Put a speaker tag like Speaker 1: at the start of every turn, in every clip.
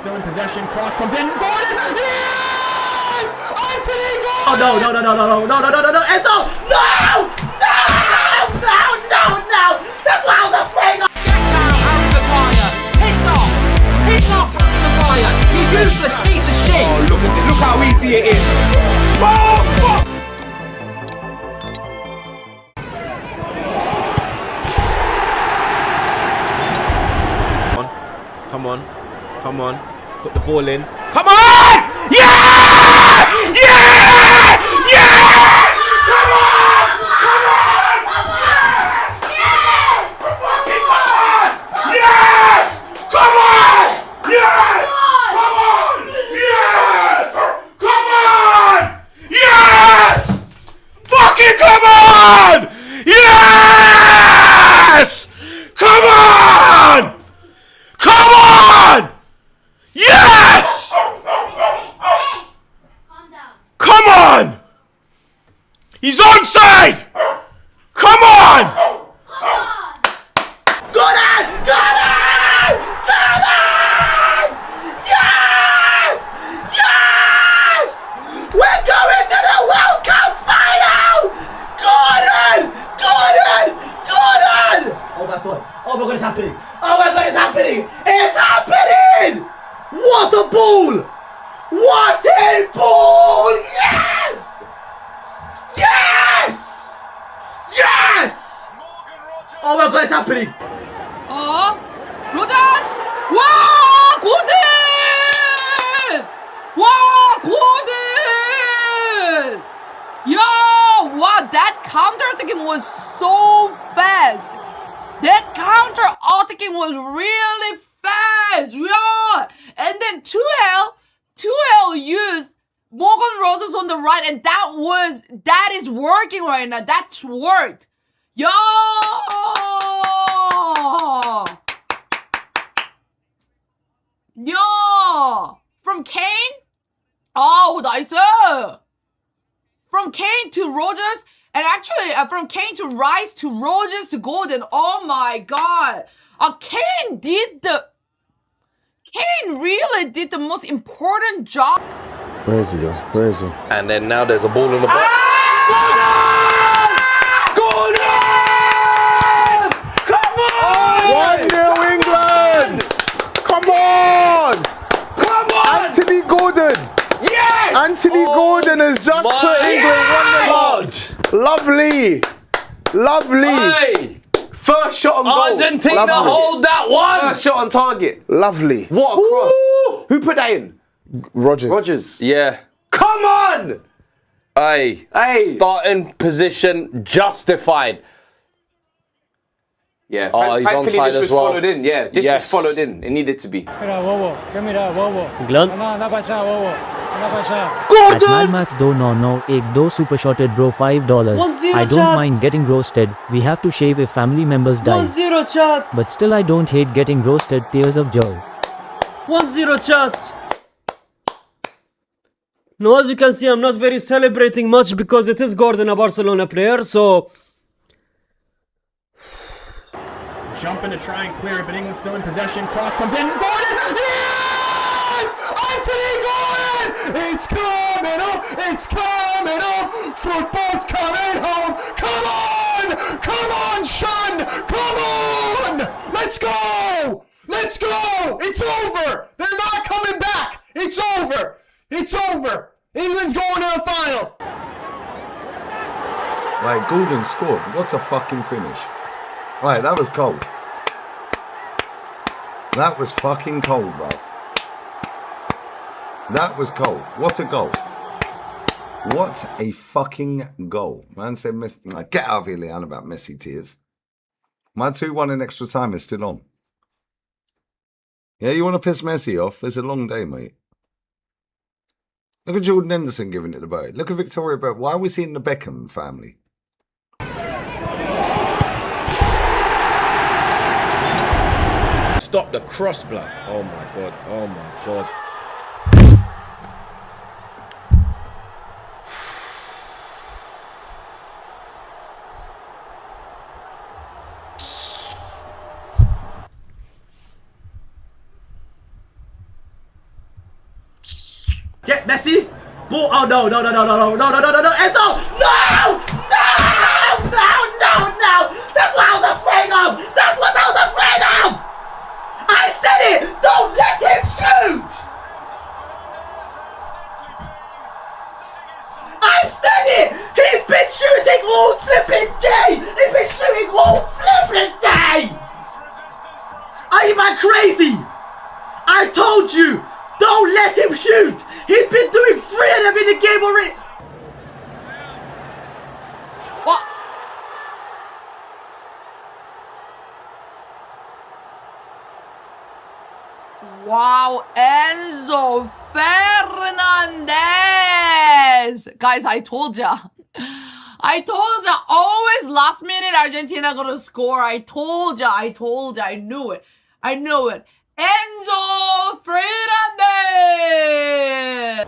Speaker 1: still in possession. Cross comes in. Gordon! Yes! Anthony Gordon!
Speaker 2: Oh, no. Enzo! No! That's how the thing!
Speaker 3: Get out, Harry Maguire! Piss off! Piss off, Maguire! You useless piece of shit!
Speaker 4: Oh, look how easy it is! Oh, fuck! Come on. Put the ball in. Come on! Yeah! Yeah! Yeah! Come on! Yes! Fucking come on! Yes! Come on! Yes! Come on! Yes! Come on! Yes! Fucking come on! Yes! Come on! Come on! Yes! Come on! He's onside! Come on!
Speaker 2: Got it! Yes! We're going to the World Cup final! Gordon! Oh my god, it's happening! It's happening! What a ball! Yes! Oh my god, it's happening!
Speaker 3: 로저스! 와! 고든! 와! 고든! Yo! Wow, that counter attacking was so fast! That counter attacking was really fast! Yeah! And then 2L used Morgan Roses on the right, and that is working right now. That's worked. Yo! From Kane? Oh, nice. From Kane to Rogers, and actually from Kane to Rice to Rogers to Golden. Oh my god. Kane really did the most important job.
Speaker 5: Where is he though? Where is he?
Speaker 4: And then now there's a ball in the box.
Speaker 5: Gordon!
Speaker 4: Come on!
Speaker 5: 1-0 England! Come on! Anthony Gordon!
Speaker 4: Yes!
Speaker 5: Anthony Gordon has just put England 1-0 up. Lovely!
Speaker 4: Hey!
Speaker 5: First shot on goal.
Speaker 4: Argentina, hold that one!
Speaker 5: First shot on target. Lovely.
Speaker 4: What a cross! Who put that in?
Speaker 5: Rogers.
Speaker 4: Yeah.
Speaker 5: Come on!
Speaker 4: Hey. Starting position justified.
Speaker 6: Yeah,
Speaker 4: he's
Speaker 6: thankfully
Speaker 4: onside
Speaker 6: this was
Speaker 4: as well.
Speaker 6: followed in. Yeah, this was followed in. It needed to be.
Speaker 7: Glunt. At Mad Max do no, ek do super shotted bro $5. I don't mind getting roasted. We have to shave if family members die.
Speaker 8: 1-0 chat.
Speaker 7: But still I don't hate getting roasted. Tears of joy.
Speaker 8: 1-0 chat. Now as you can see, I'm not very celebrating much because it is Gordon, a Barcelona player, so...
Speaker 1: Jumping to try and clear it, but England still in possession. Cross comes in. Gordon! Yes! Anthony Gordon! It's coming up! Football's coming home! Come on, son! Come on! Let's go! It's over! They're not coming back! It's over! England's going to the final!
Speaker 5: Right, Gordon scored. What a fucking finish. Right, that was cold. That was fucking cold, bruv. That was cold. What a goal. What a fucking goal. Man said Messi. Get out of here, Leanne, about Messi tears. My 2-1 in extra time is still on. Yeah, you want to piss Messi off? It's a long day, mate. Look at Jordan Henderson giving it the vote. Look at Victoria Bert. Why are we seeing the Beckham family?
Speaker 4: Stop the cross, blood. Oh my god.
Speaker 2: Get Messi. Ball. Oh no, no, no, no, no, no, no, no, no, no, no, Enzo! No! No! No! No! No! That's what I was afraid of! That's what I was afraid of! I said it! Don't let him shoot! I said it! He's been shooting all flipping day! He's been shooting all flipping day! Are you man crazy? I told you! Don't let him shoot! He's been doing 3 of them in the game already!
Speaker 3: What? Wow, Enzo Fernández! Guys, I told ya. I told ya. Always last minute Argentina gonna score. I told ya. I knew it. I knew it. Enzo Fernández!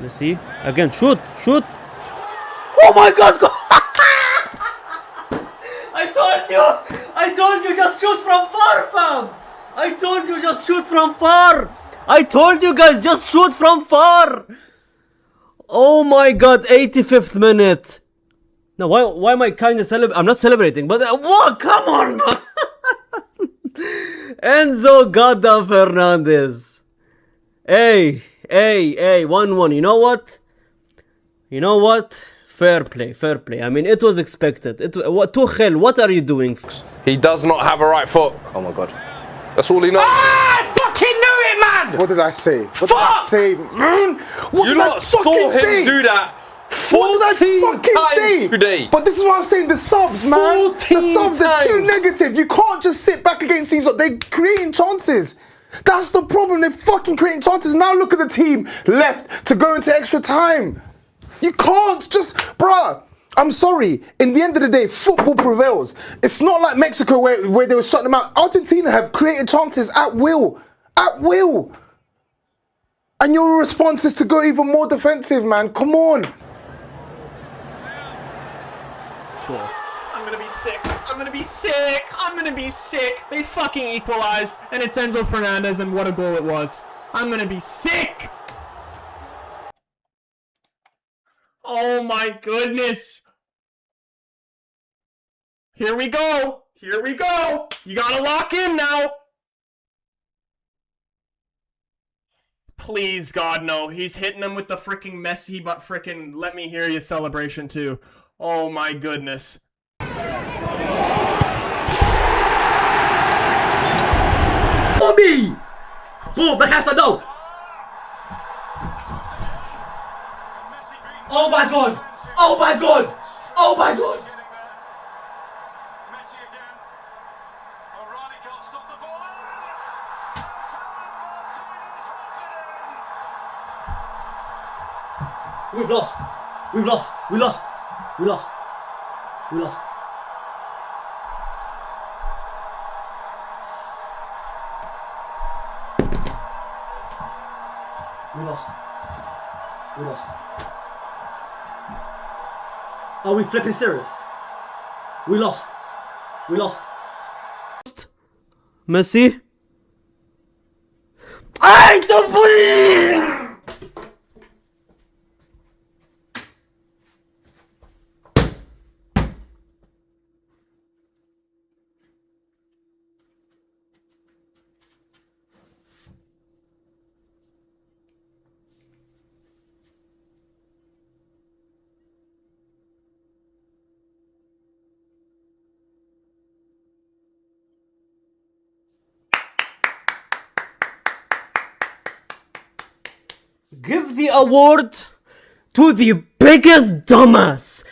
Speaker 8: Let's see. Again, shoot.
Speaker 2: Oh my god! I told you just shoot from far, fam!
Speaker 8: I told you just shoot from far. I told you guys just shoot from far. Oh my god, 85th minute. Now why am I kind of celebrating? I'm not celebrating, but what? Come on, man. Enzo Gada Fernandez. Hey, 1-1. You know what? Fair play. I mean, it was expected. Tuchel, what are you doing?
Speaker 4: He does not have a right foot.
Speaker 6: Oh my god.
Speaker 4: That's all he knows.
Speaker 9: I fucking knew it, man!
Speaker 1: What did I say? What did I
Speaker 9: Fuck!
Speaker 1: say, man? What
Speaker 4: You
Speaker 1: did I
Speaker 4: lot saw him
Speaker 1: say?
Speaker 4: do that
Speaker 1: What did I
Speaker 4: 14
Speaker 1: fucking
Speaker 4: times
Speaker 1: say?
Speaker 4: today.
Speaker 1: But this is what I'm saying, the subs, man.
Speaker 4: 14
Speaker 1: The subs, they're too
Speaker 4: times.
Speaker 1: negative. You can't just sit back against these. They're creating chances. That's the problem. They're fucking creating chances. Now look at the team left to go into extra time. You can't just, bruh. I'm sorry. In the end of the day, football prevails. It's not like Mexico where they were shutting them out. Argentina have created chances at will. At will. And your response is to go even more defensive, man. Come on.
Speaker 9: I'm gonna be sick. I'm gonna be sick. They fucking equalized, and it's Enzo Fernández, and what a goal it was. I'm gonna be sick. Oh my goodness. Here we go. You gotta lock in now. Please, God, no. He's hitting them with the freaking Messi, but freaking let me hear you celebration too. Oh my goodness.
Speaker 2: Bobby! Boom, Bacasta, no! Oh my god! Oh my god! Oh my god! We've lost. We lost. We lost. We lost. We lost. Are we flipping serious? We lost. We lost.
Speaker 8: Messi. I don't believe. Give the award to the biggest dumbass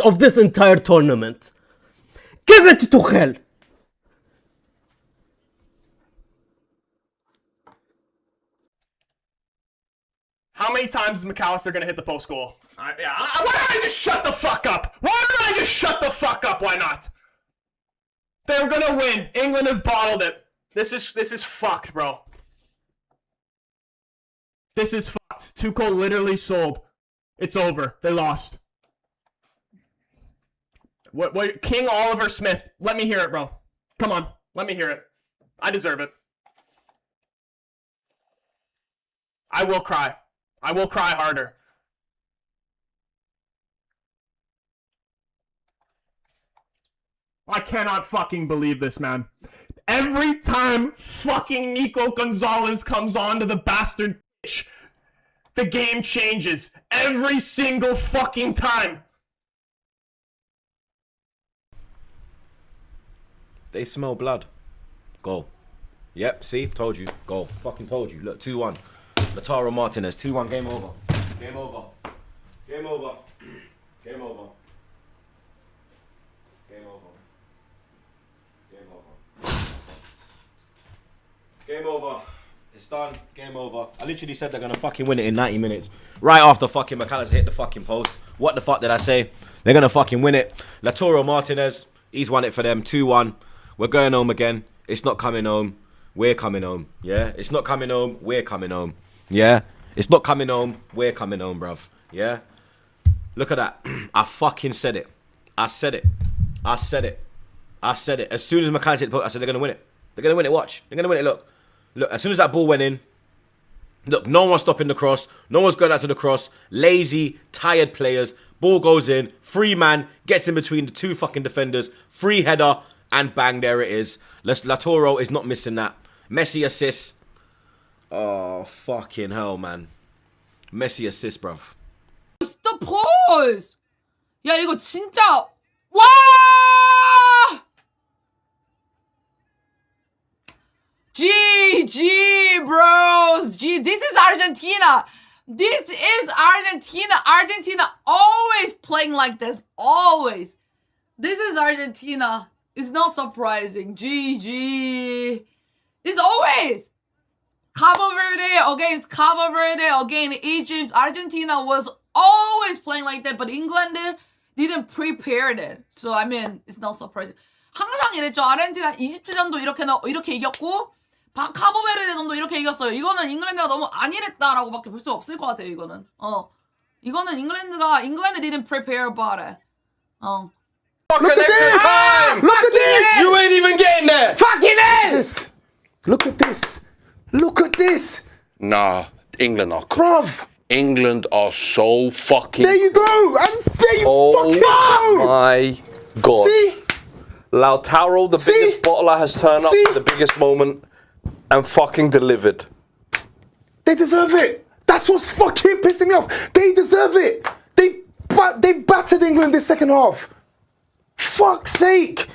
Speaker 8: of this entire tournament. Give it to Tuchel.
Speaker 9: How many times is McAllister gonna hit the post goal? Why don't I just shut the fuck up? Why not? They're gonna win. England have bottled it. This is fucked, bro. This is fucked. Tuchel literally sold. It's over. They lost. What? King Oliver Smith. Let me hear it, bro. Come on. Let me hear it. I deserve it. I will cry. I will cry harder. I cannot fucking believe this, man. Every time fucking Nico Gonzalez comes onto the bastard pitch, the game changes. Every single fucking time.
Speaker 10: They smell blood. Goal. Yep, see? Told you. Goal. Fucking told you. Look, 2-1. Lautaro Martínez. 2-1. Game over. Game over. Game over. Game over. Game over. Game over. Game over. It's done. Game over. I literally said they're going to fucking win it in 90 minutes. Right after fucking McAllister hit the fucking post. What the fuck did I say? They're going to fucking win it. Lautaro Martínez, he's won it for them. 2-1. We're going home again. It's not coming home. We're coming home. Yeah? It's not coming home. We're coming home. Yeah? It's not coming home. We're coming home, bruv. Yeah? Look at that. I fucking said it. I said it. I said it. I said it. As soon as McAllister hit the post, I said they're going to win it. They're going to win it. Watch. They're going to win it. Look. Look, as soon as that ball went in, look, no one's stopping the cross. No one's going out to the cross. Lazy, tired players. Ball goes in. Free man gets in between the two fucking defenders. Free header. And bang, there it is. Lautaro is not missing that. Messi assists. Oh, fucking hell, man. Messi assists, bruv.
Speaker 3: 진짜 pause. 야, 이거 진짜. 와! GG, bros. This is Argentina. This is Argentina. Argentina always playing like this. Always. This is Argentina. It's not surprising. GG. It's always. Cabo Verde against Cabo Verde against Egypt. Argentina was always playing like that. But England didn't prepare it. So, I mean, it's not surprising. 항상 이랬죠. 아르헨티나 이집트전도 이렇게 이겼고 카보베르데전도 이렇게 이겼어요. 이거는 잉글랜드가 너무 안일했다라고밖에 볼 수 없을 것 같아요. 이거는. 이거는 잉글랜드 didn't prepare about it.
Speaker 6: Look at this!
Speaker 1: Look at this!
Speaker 6: You ain't even getting there!
Speaker 1: Fucking hell! Look at this! Look at this!
Speaker 11: Nah, England are...
Speaker 1: Bruv!
Speaker 11: England are so fucking...
Speaker 1: There you go! And there you fucking go!
Speaker 11: Oh my God.
Speaker 1: See?
Speaker 11: Lautaro, the biggest bottler, has turned up for the biggest moment and fucking delivered.
Speaker 1: They deserve it! That's what's fucking pissing me off! They deserve it! They battered England this second half! Fuck's sake!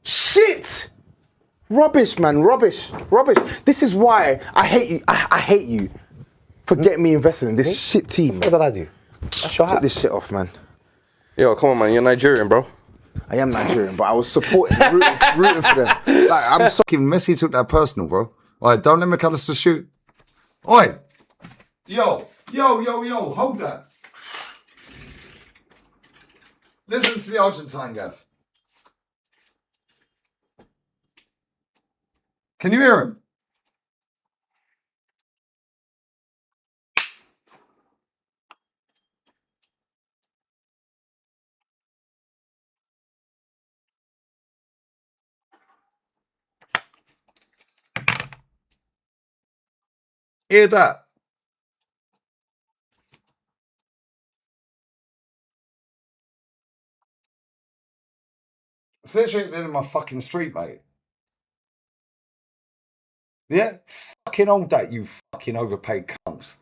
Speaker 1: Shit! Rubbish, man. Rubbish. This is why I hate you. I hate you for getting me invested in this shit team.
Speaker 6: What did I do? That's your hat.
Speaker 1: Take this shit off, man.
Speaker 11: Yo, come on, man. You're Nigerian, bro.
Speaker 1: I am Nigerian, but I was supporting, rooting for them. Like, I'm so...
Speaker 5: Messi took that personal, bro. Alright, don't let McAllister shoot. Oi! Yo, hold that. Listen to the Argentine, Gav. Can you hear him? Hear that? It's literally in my fucking street, mate. Yeah? Fucking all that, you fucking overpaid cunts.